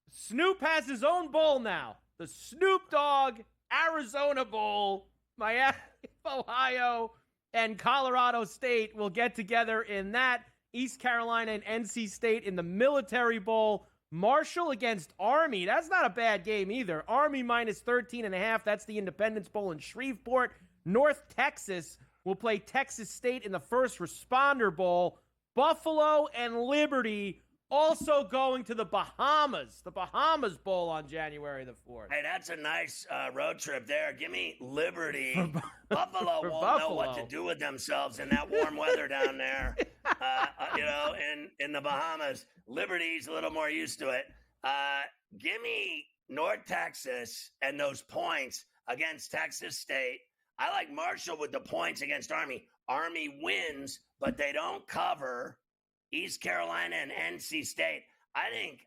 Snoop has his own bowl now. The Snoop Dogg Arizona Bowl. Miami, Ohio, and Colorado State will get together in that. East Carolina and NC State in the Military Bowl. Marshall against Army. That's not a bad game either. Army minus 13.5. That's the Independence Bowl in Shreveport. North Texas will play Texas State in the First Responder Bowl. Buffalo and Liberty also going to the Bahamas. The Bahamas Bowl on January the 4th. Hey, that's a nice road trip there. Give me Liberty. Buffalo won't know what to do with themselves in that warm weather down there, in the Bahamas. Liberty's a little more used to it. Give me North Texas and those points against Texas State. I like Marshall with the points against Army. Army wins, but they don't cover. East Carolina and NC State. I think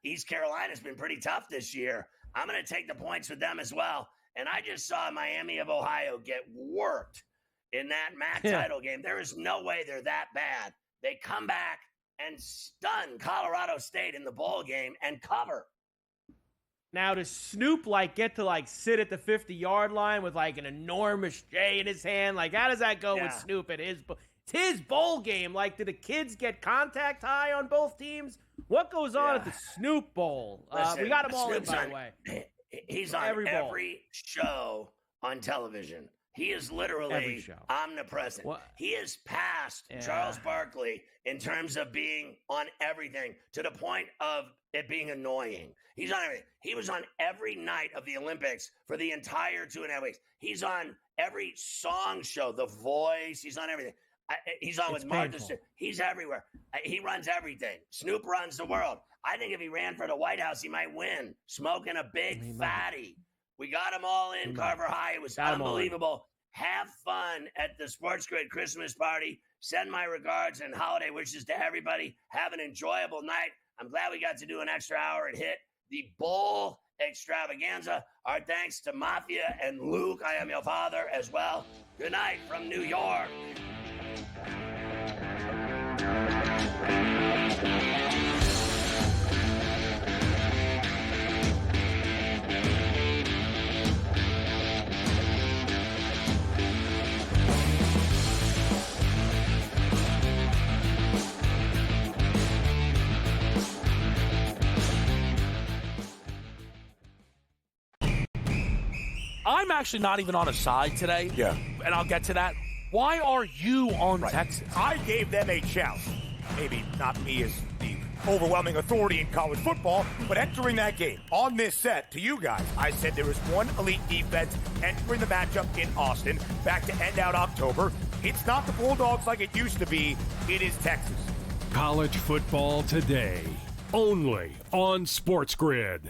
East Carolina's been pretty tough this year. I'm going to take the points with them as well. And I just saw Miami of Ohio get worked in that MAC title game. There is no way they're that bad. They come back and stun Colorado State in the bowl game and cover. Now, does Snoop get to sit at the 50-yard line with an enormous J in his hand? How does that go with Snoop at his? It's his bowl game. Do the kids get contact high on both teams? What goes on at the Snoop Bowl? Listen, we got him all Snoop's in, by the way. He's on every show on television. He is literally omnipresent. He has passed Charles Barkley in terms of being on everything to the point of it being annoying. He's on everything. He was on every night of the Olympics for the entire 2.5 weeks. He's on every song show, The Voice. He's on everything. He's on with Martha Stewart. He's everywhere. He runs everything. Snoop runs the world. I think if he ran for the White House, he might win. Smoking a big fatty. We got them all in Carver High. It was unbelievable. Have fun at the SportsGrid Christmas party. Send my regards and holiday wishes to everybody. Have an enjoyable night. I'm glad we got to do an extra hour and hit the bowl extravaganza. Our thanks to Mafia and Luke, I am your father, as well. Good night from New York. I'm actually not even on a side today. Yeah. And I'll get to that. Why are you on Texas? I gave them a chance. Maybe not me as the overwhelming authority in college football, but entering that game on this set to you guys, I said there was one elite defense entering the matchup in Austin back to end out October. It's not the Bulldogs like it used to be. It is Texas. College football today, only on SportsGrid.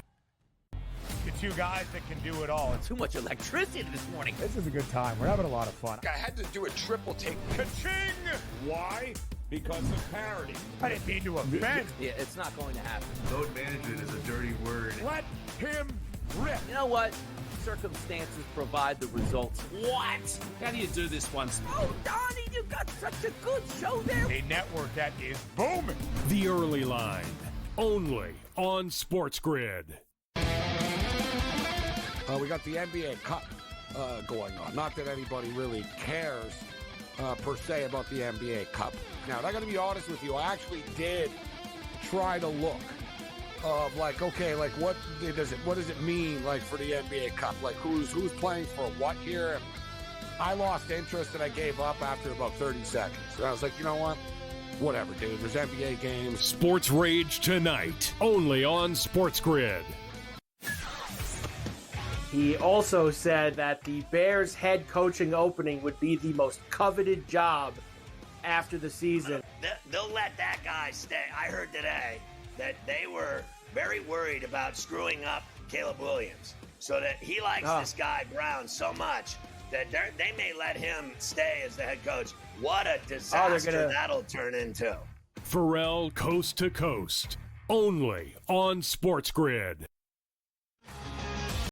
The two guys that can do it all. Too much electricity this morning. This is a good time. We're having a lot of fun. I had to do a triple take. Ka-ching! Why? Because of parity. I didn't mean to offend. Yeah, it's not going to happen. Load management is a dirty word. Let him rip. You know what? Circumstances provide the results. What? How do you do this once? Oh, Donnie, you got such a good show there. A network that is booming. The Early Line, only on SportsGrid. We got the NBA Cup going on. Not that anybody really cares per se about the NBA Cup. Now, I got to be honest with you. I actually did try to look of what does it mean for the NBA Cup? Who's playing for what here? And I lost interest and I gave up after about 30 seconds. And I was like, you know what? Whatever, dude. There's NBA games. Sports Rage tonight, only on SportsGrid. He also said that the Bears head coaching opening would be the most coveted job after the season. They'll let that guy stay. I heard today that they were very worried about screwing up Caleb Williams, so that he likes this guy Brown so much that they may let him stay as the head coach. What a disaster that'll turn into. Ferrall Coast to Coast, only on SportsGrid.